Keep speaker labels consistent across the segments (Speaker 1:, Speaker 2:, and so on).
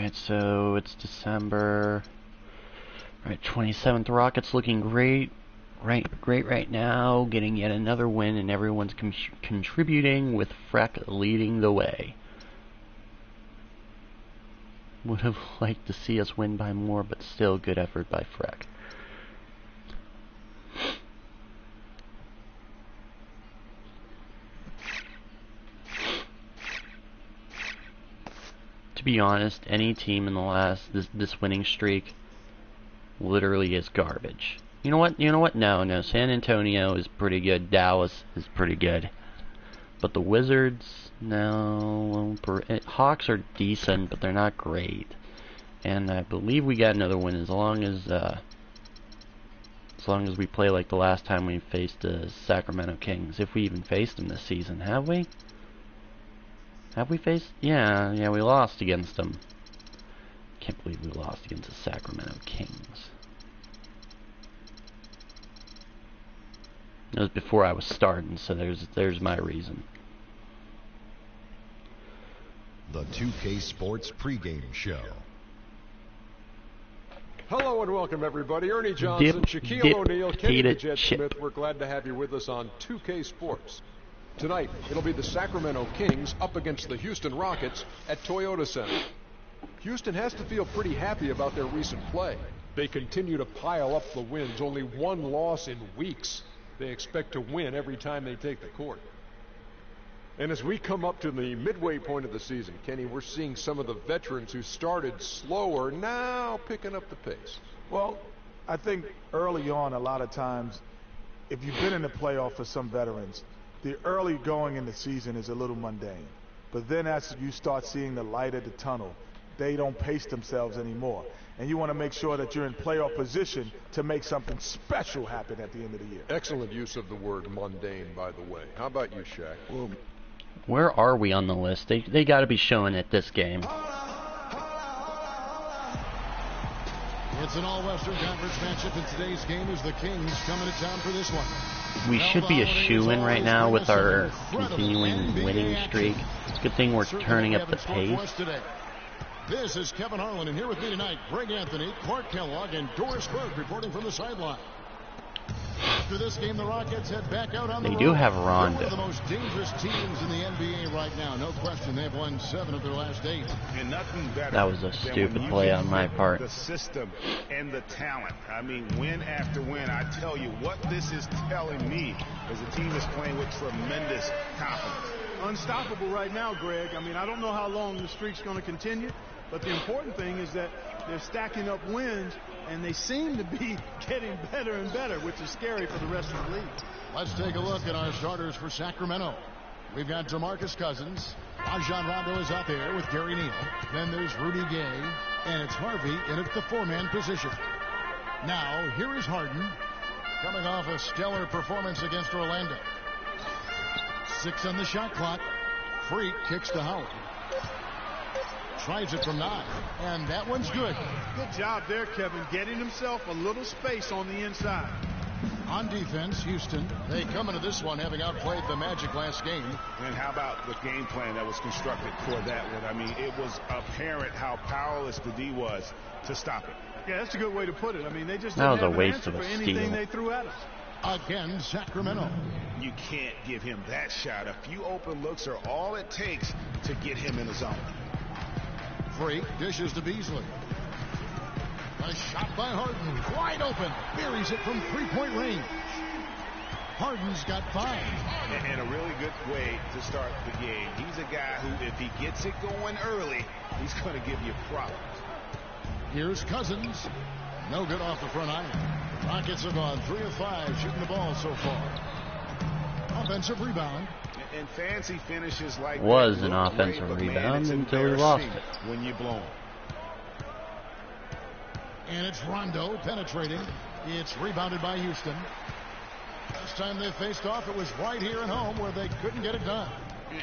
Speaker 1: Alright, so it's December. Alright, 27th. Rockets looking great. Great right now. Getting yet another win, and everyone's contributing with Freck leading the way. Would have liked to see us win by more, but still good effort by Freck. To be honest, any team in the last this winning streak literally is garbage. You know what? No. San Antonio is pretty good. Dallas is pretty good. But the Wizards, no. Hawks are decent, but they're not great. And I believe we got another win as long as we play like the last time we faced the Sacramento Kings. If we even faced them this season, have we? Have we faced? Yeah, we lost against them. Can't believe we lost against the Sacramento Kings. It was before I was starting, so there's my reason.
Speaker 2: The 2K Sports pregame show.
Speaker 3: Hello and welcome everybody. Ernie Johnson, Shaquille O'Neal, Kenny the Jet Smith. We're glad to have you with us on 2K Sports. Tonight, it'll be the Sacramento Kings up against the Houston Rockets at Toyota Center. Houston has to feel pretty happy about their recent play. They continue to pile up the wins, only one loss in weeks. They expect to win every time they take the court. And as we come up to the midway point of the season, Kenny, we're seeing some of the veterans who started slower now picking up the pace.
Speaker 4: Well, I think early on, a lot of times, if you've been in the playoff for some veterans, the early going in the season is a little mundane. But then as you start seeing the light at the tunnel, they don't pace themselves anymore. And you want to make sure that you're in playoff position to make something special happen at the end of the year.
Speaker 3: Excellent use of the word mundane, by the way. How about you, Shaq?
Speaker 1: Well, where are we on the list? They got to be showing it this game.
Speaker 5: It's an all-Western Conference matchup in today's game as the Kings coming to town for this one.
Speaker 1: We should be a shoo-in right now with our continuing winning streak. It's a good thing we're turning up the pace.
Speaker 5: This is Kevin Harlan, and here with me tonight, Greg Anthony, Clark Kellogg, and Doris Burke reporting from the sideline. After this game, the Rockets head back out on the road.
Speaker 1: They do have Rondo.
Speaker 5: They're one of the most dangerous teams in the NBA right now. No question, they've won 7 of their last 8.
Speaker 6: And nothing better.
Speaker 1: That was a stupid play on my part.
Speaker 6: The system and the talent. I mean, win after win. I tell you what this is telling me is the team is playing with tremendous confidence.
Speaker 7: Unstoppable right now, Greg. I mean, I don't know how long the streak's going to continue, but the important thing is that they're stacking up wins, and they seem to be getting better and better, which is scary for the rest of the league.
Speaker 5: Let's take a look at our starters for Sacramento. We've got DeMarcus Cousins. Rajon Rondo is out there with Gary Neal. Then there's Rudy Gay, and it's Harvey in at the 4-man position. Now, here is Harden, coming off a stellar performance against Orlando. 6 on the shot clock. Freak kicks to Howard. Tries it from 9, and that one's good.
Speaker 7: Good job there, Kevin, getting himself a little space on the inside.
Speaker 5: On defense, Houston, they come into this one having outplayed the Magic last game.
Speaker 6: And how about the game plan that was constructed for that one? I mean, it was apparent how powerless the D was to stop it.
Speaker 7: Yeah, that's a good way to put it. I mean, they just
Speaker 1: that
Speaker 7: didn't
Speaker 1: was
Speaker 7: have
Speaker 1: a
Speaker 7: an
Speaker 1: waste
Speaker 7: answer
Speaker 1: of a
Speaker 7: for anything
Speaker 1: steal.
Speaker 7: they threw at us.
Speaker 5: Again, Sacramento.
Speaker 6: You can't give him that shot. A few open looks are all it takes to get him in the zone.
Speaker 5: Freak dishes to Beasley. A shot by Harden, wide open. Buries it from 3-point range. Harden's got 5.
Speaker 6: And a really good way to start the game. He's a guy who, if he gets it going early, he's going to give you problems.
Speaker 5: Here's Cousins. No good off the front iron. Rockets have gone 3 of 5 shooting the ball so far. Offensive rebound.
Speaker 6: And fancy finishes like
Speaker 1: was
Speaker 6: that
Speaker 1: an
Speaker 6: look
Speaker 1: offensive
Speaker 6: great, but
Speaker 1: rebound
Speaker 6: man,
Speaker 1: until we lost it.
Speaker 6: When you blow 'em.
Speaker 5: And it's Rondo penetrating. It's rebounded by Houston. Last time they faced off, it was right here at home where they couldn't get it done.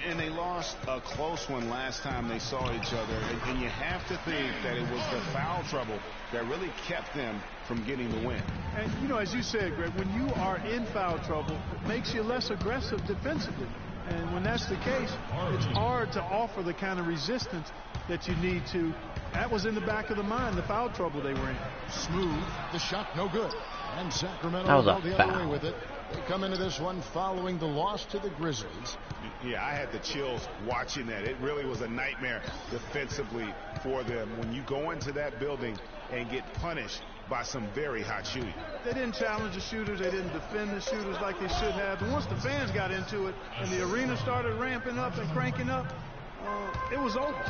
Speaker 6: And they lost a close one last time they saw each other. And you have to think that it was the foul trouble that really kept them from getting the win.
Speaker 7: And, you know, as you said, Greg, when you are in foul trouble, it makes you less aggressive defensively. And when that's the case, it's hard to offer the kind of resistance that you need to. That was in the back of the mind, the foul trouble they were in.
Speaker 5: Smooth. The shot no good. And Sacramento
Speaker 1: That was
Speaker 5: will
Speaker 1: a
Speaker 5: go the
Speaker 1: foul.
Speaker 5: other way with it. They come into this one following the loss to the Grizzlies.
Speaker 6: Yeah, I had the chills watching that. It really was a nightmare defensively for them when you go into that building and get punished by some very hot shooting.
Speaker 7: They didn't challenge the shooters. They didn't defend the shooters like they should have. And once the fans got into it and the arena started ramping up and cranking up, it was over.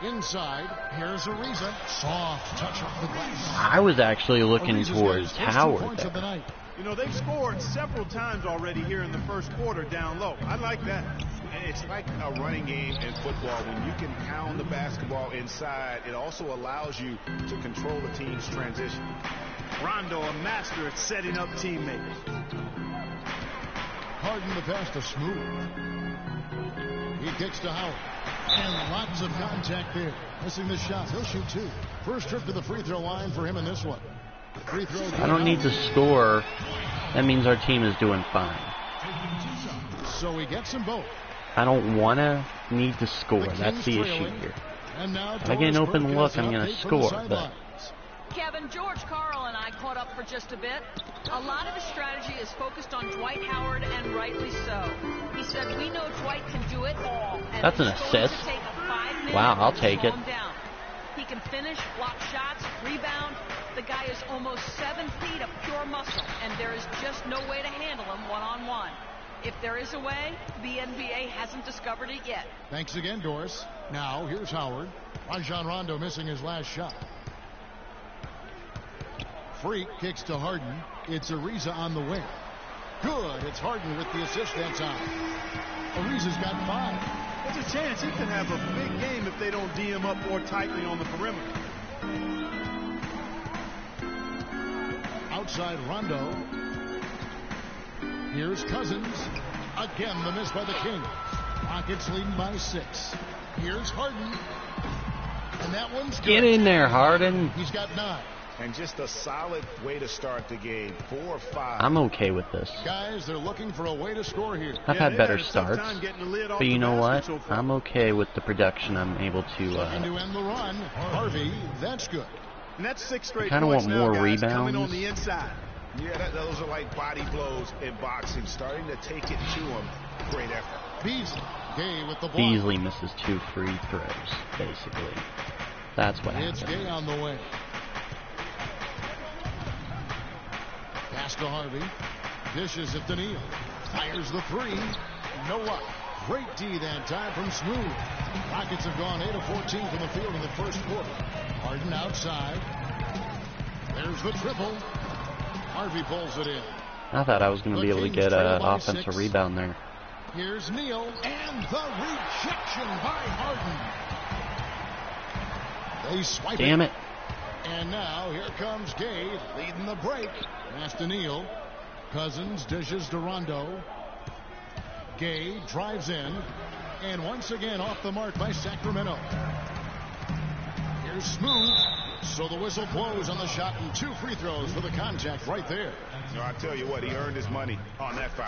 Speaker 5: Inside, here's Ariza. Soft touch off the glass.
Speaker 1: I was actually looking
Speaker 5: Ariza's got
Speaker 1: towards
Speaker 5: his first 2
Speaker 1: Howard
Speaker 5: points of the
Speaker 1: there.
Speaker 5: night.
Speaker 7: You know, they've scored several times already here in the first quarter down low. I like that.
Speaker 6: It's like a running game in football. When you can pound the basketball inside, it also allows you to control the team's transition.
Speaker 7: Rondo, a master at setting up teammates.
Speaker 5: Harden the pass to Smooth. He kicks to Howard. And lots of contact there. Missing the shot. He'll shoot 2. First trip to the free throw line for him in this one. Free throw.
Speaker 1: I don't need to score. That means our team is doing fine.
Speaker 5: So he gets them both.
Speaker 1: I don't need to score. That's the issue here.
Speaker 5: And now
Speaker 1: If I get an open look, I'm going to score. But
Speaker 8: Kevin, George Karl and I caught up for just a bit. A lot of the strategy is focused on Dwight Howard, and rightly so. He said, we know Dwight can do it all. And
Speaker 1: that's an
Speaker 8: it's going
Speaker 1: assist.
Speaker 8: to take a 5-minute
Speaker 1: Wow, I'll
Speaker 8: to
Speaker 1: take
Speaker 8: slow
Speaker 1: it.
Speaker 8: him down. He can finish, block shots, rebound. The guy is almost 7 feet of pure muscle, and there is just no way to handle him one-on-one. If there is a way, the NBA hasn't discovered it yet.
Speaker 5: Thanks again, Doris. Now, here's Howard. Rajon Rondo missing his last shot. Freak kicks to Harden. It's Ariza on the wing. Good. It's Harden with the assist that time. Ariza's got 5.
Speaker 7: There's a chance he can have a big game if they don't D him up more tightly on the perimeter.
Speaker 5: Outside Rondo. Here's Cousins. Again, the miss by the Kings. Rockets leading by 6. Here's Harden. And that one's good.
Speaker 1: get in there, Harden.
Speaker 5: He's got 9.
Speaker 6: And just a solid way to start the game. 4 or 5.
Speaker 1: I'm okay with this.
Speaker 5: Guys, they're looking for a way to score here.
Speaker 1: I've had better starts, but you know what? I'm okay with the production I'm able to.
Speaker 5: And to end the run, Harvey, that's good.
Speaker 7: And that's 6 straight
Speaker 1: Kinda
Speaker 7: points
Speaker 1: want
Speaker 7: now,
Speaker 1: more
Speaker 7: guys, coming
Speaker 1: rebounds.
Speaker 7: on the inside.
Speaker 6: Yeah, those are like body blows in boxing. Starting to take it to him. Great effort.
Speaker 5: Beasley, Gay with the block.
Speaker 1: Beasley misses 2 free throws, basically. That's what
Speaker 5: It's
Speaker 1: happened.
Speaker 5: Gay on the way. Pass to Harvey. Dishes it to Neal. Fires the 3. No luck. Great D that time from Smooth. Rockets have gone 8 of 14 from the field in the first quarter. Harden outside. There's the triple. Harvey pulls it in.
Speaker 1: I thought I was going to be able to
Speaker 5: Kings
Speaker 1: get
Speaker 5: trail
Speaker 1: an
Speaker 5: by
Speaker 1: offensive
Speaker 5: 6.
Speaker 1: rebound there.
Speaker 5: Here's Neal. And the rejection by Harden. They swipe
Speaker 1: Damn it.
Speaker 5: And now here comes Gay leading the break. Pass to Neal. Cousins dishes to Rondo. Gay drives in. And once again off the mark by Sacramento. Here's Smooth. So the whistle blows on the shot and 2 free throws for the contact right there.
Speaker 6: No, I tell you what, he earned his money on that foul.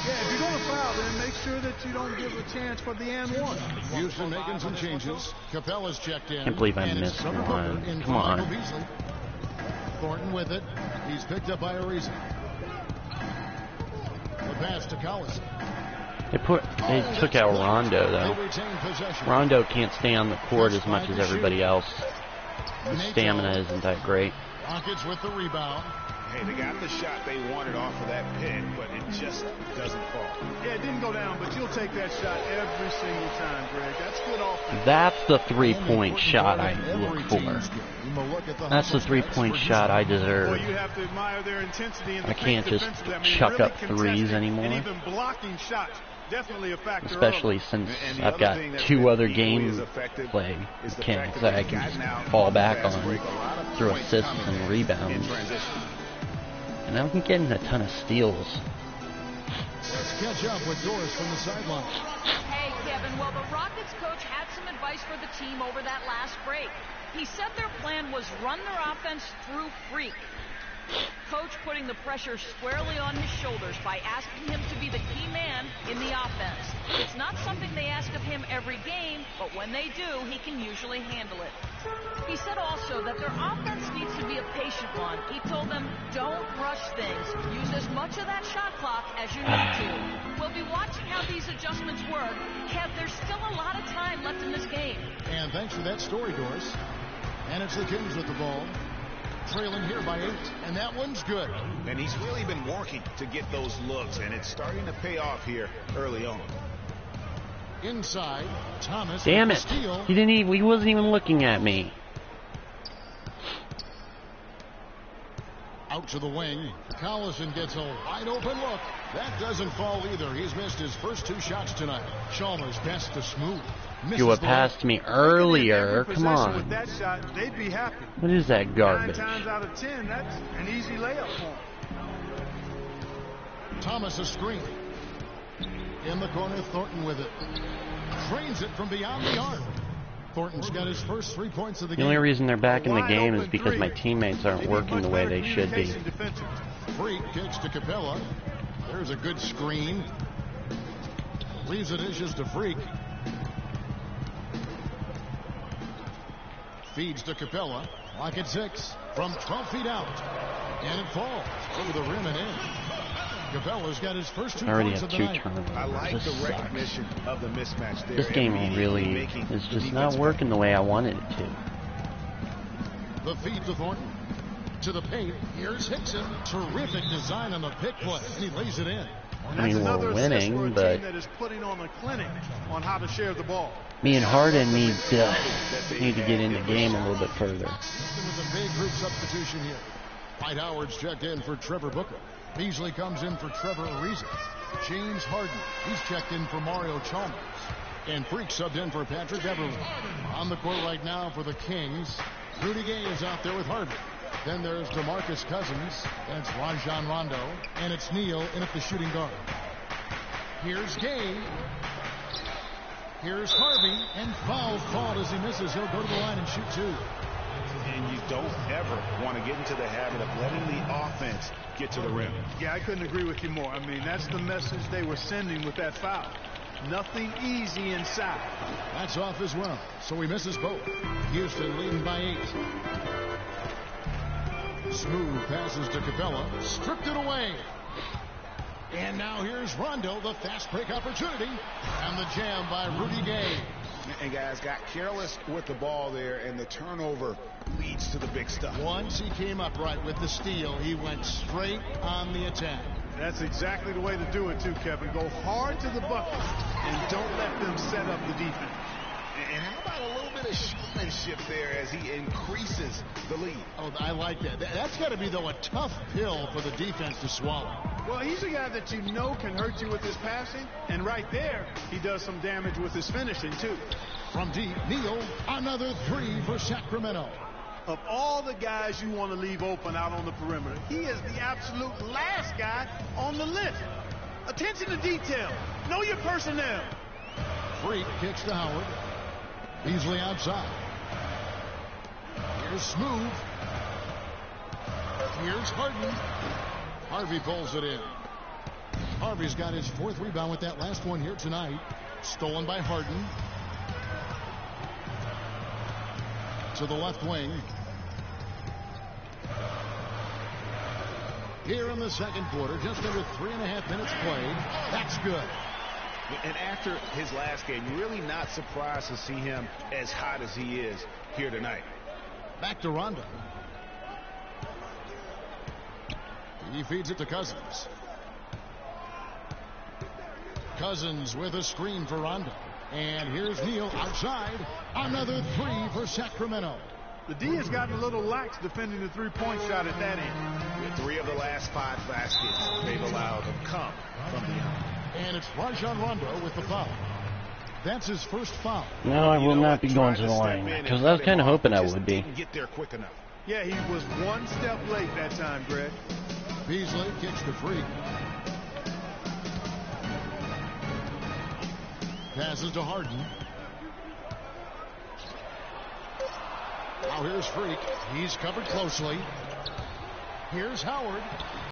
Speaker 7: Yeah, if you're going to foul, then make sure that you don't give a chance for the and one.
Speaker 5: Houston making some changes. Capella's checked in.
Speaker 1: Can't believe I
Speaker 5: and it's
Speaker 1: missed
Speaker 5: Trevor
Speaker 1: one.
Speaker 5: Booker in
Speaker 1: Come on.
Speaker 5: Michael Beasley. Thornton with it. He's picked up by Ariza. The pass to Collison.
Speaker 1: They took out Rondo,
Speaker 5: They
Speaker 1: though.
Speaker 5: retain possession.
Speaker 1: Rondo can't stay on the court as much as everybody else. His stamina isn't that great.
Speaker 5: Rockets with the rebound.
Speaker 6: Hey, they got the shot they wanted off of that pick, but it just doesn't fall.
Speaker 7: Yeah, it didn't go down, but you'll take that shot every single time, Greg. That's good offense.
Speaker 1: That's the three-point shot I look for. That's the three-point shot I deserve.
Speaker 7: Well, you have to admire their intensity and
Speaker 1: I can't just chuck up threes anymore.
Speaker 7: And even blocking shots. Definitely a factor.
Speaker 1: Especially since I've got 2 other game play mechanics that I can just fall back on through assists and rebounds. And I'm getting a ton of steals.
Speaker 5: Let's catch up with Doris from the sideline.
Speaker 8: Hey, Kevin, well, the Rockets coach had some advice for the team over that last break. He said their plan was run their offense through Freak. Coach putting the pressure squarely on his shoulders by asking him to be the key man in the offense. It's not something they ask of him every game, but when they do, he can usually handle it. He said also that their offense needs to be a patient one. He told them, don't rush things. Use as much of that shot clock as you need to. We'll be watching how these adjustments work. Kev, there's still a lot of time left in this game.
Speaker 5: And thanks for that story, Doris. And it's the Kings with the ball, trailing here by 8, and that one's good.
Speaker 6: And he's really been working to get those looks, and it's starting to pay off here early on.
Speaker 5: Inside, Thomas.
Speaker 1: Damn it! He wasn't even looking at me.
Speaker 5: Out to the wing. Collison gets a wide open look. That doesn't fall either. He's missed his first 2 shots tonight. Chalmers pass to Smooth.
Speaker 1: You would pass to me earlier. Come on.
Speaker 7: With that shot, they'd be happy.
Speaker 1: What is that garbage?
Speaker 7: 9 times out of 10, that's an easy layup for him.
Speaker 5: Thomas a screen. In the corner, Thornton with it. Trains it from beyond the arc. Thornton's got his first 3 points of the game.
Speaker 1: The only reason they're back in the game is because my teammates aren't working the way they should be.
Speaker 5: Freak kicks to Capella. There's a good screen. Leaves the dishes to Freak. Feeds to Capella. Lock at 6 from 12 feet out. And it falls over the rim and in. Capella's got his first 2 points of the night.
Speaker 6: I like the recognition of the mismatch there.
Speaker 1: This game really is just not working the way I wanted it to.
Speaker 5: The feed to Thornton. To the paint. Here's Hickson. Terrific design on the pick play. And he lays it in.
Speaker 1: I mean, we're winning, but
Speaker 7: that is putting on a clinic on how to share the ball.
Speaker 1: Me and Harden need to get in the game a little bit further.
Speaker 5: Houston with a big group substitution here. Dwight Howard's checked in for Trevor Booker. Beasley comes in for Trevor Ariza. James Harden, he's checked in for Mario Chalmers. And Freak subbed in for Patrick Beverly. On the court right now for the Kings, Rudy Gay is out there with Harden. Then there's DeMarcus Cousins. Then it's Rajon Rondo. And it's Neal in at the shooting guard. Here's Gay. Here's Harvey. And foul called as he misses. He'll go to the line and shoot 2.
Speaker 6: And you don't ever want to get into the habit of letting the offense get to the rim.
Speaker 7: Yeah, I couldn't agree with you more. I mean, that's the message they were sending with that foul. Nothing easy inside.
Speaker 5: That's off as well. So he misses both. Houston leading by 8. Smooth passes to Capella. Stripped it away. And now here's Rondo, the fast break opportunity. And the jam by Rudy Gay.
Speaker 6: And guys got careless with the ball there, and the turnover leads to the big stuff.
Speaker 5: Once he came up right with the steal, he went straight on the attack.
Speaker 7: That's exactly the way to do it too, Kevin. Go hard to the bucket and don't let them set up the defense.
Speaker 6: And how about a little bit of showmanship there as he increases the lead?
Speaker 5: Oh, I like that. That's got to be, though, a tough pill for the defense to swallow.
Speaker 7: Well, he's a guy that you know can hurt you with his passing, and right there, he does some damage with his finishing, too.
Speaker 5: From deep, Neal, another 3 for Sacramento.
Speaker 7: Of all the guys you want to leave open out on the perimeter, he is the absolute last guy on the list. Attention to detail. Know your personnel.
Speaker 5: Freak kicks to Howard. Beasley outside. Here's Smooth. Here's Harden. Harvey pulls it in. Harvey's got his 4th rebound with that last one here tonight. Stolen by Harden. To the left wing. Here in the second quarter, just under 3.5 minutes played. That's good.
Speaker 6: And after his last game, really not surprised to see him as hot as he is here tonight.
Speaker 5: Back to Rondo. He feeds it to Cousins. Cousins with a screen for Rondo. And here's Neal outside. Another 3 for Sacramento.
Speaker 7: The D has gotten a little lax defending the three-point shot at that end.
Speaker 6: 3 of the last 5 baskets they've allowed have come from beyond.
Speaker 5: And it's Rajon Rondo with the foul. That's his first foul.
Speaker 1: No, I will not be going to the line, because I was kind of hoping I would be.
Speaker 6: Get there quick enough.
Speaker 7: Yeah, he was one step late that time, Greg.
Speaker 5: Beasley kicks to Freak. Passes to Harden. Now here's Freak. He's covered closely. Here's Howard.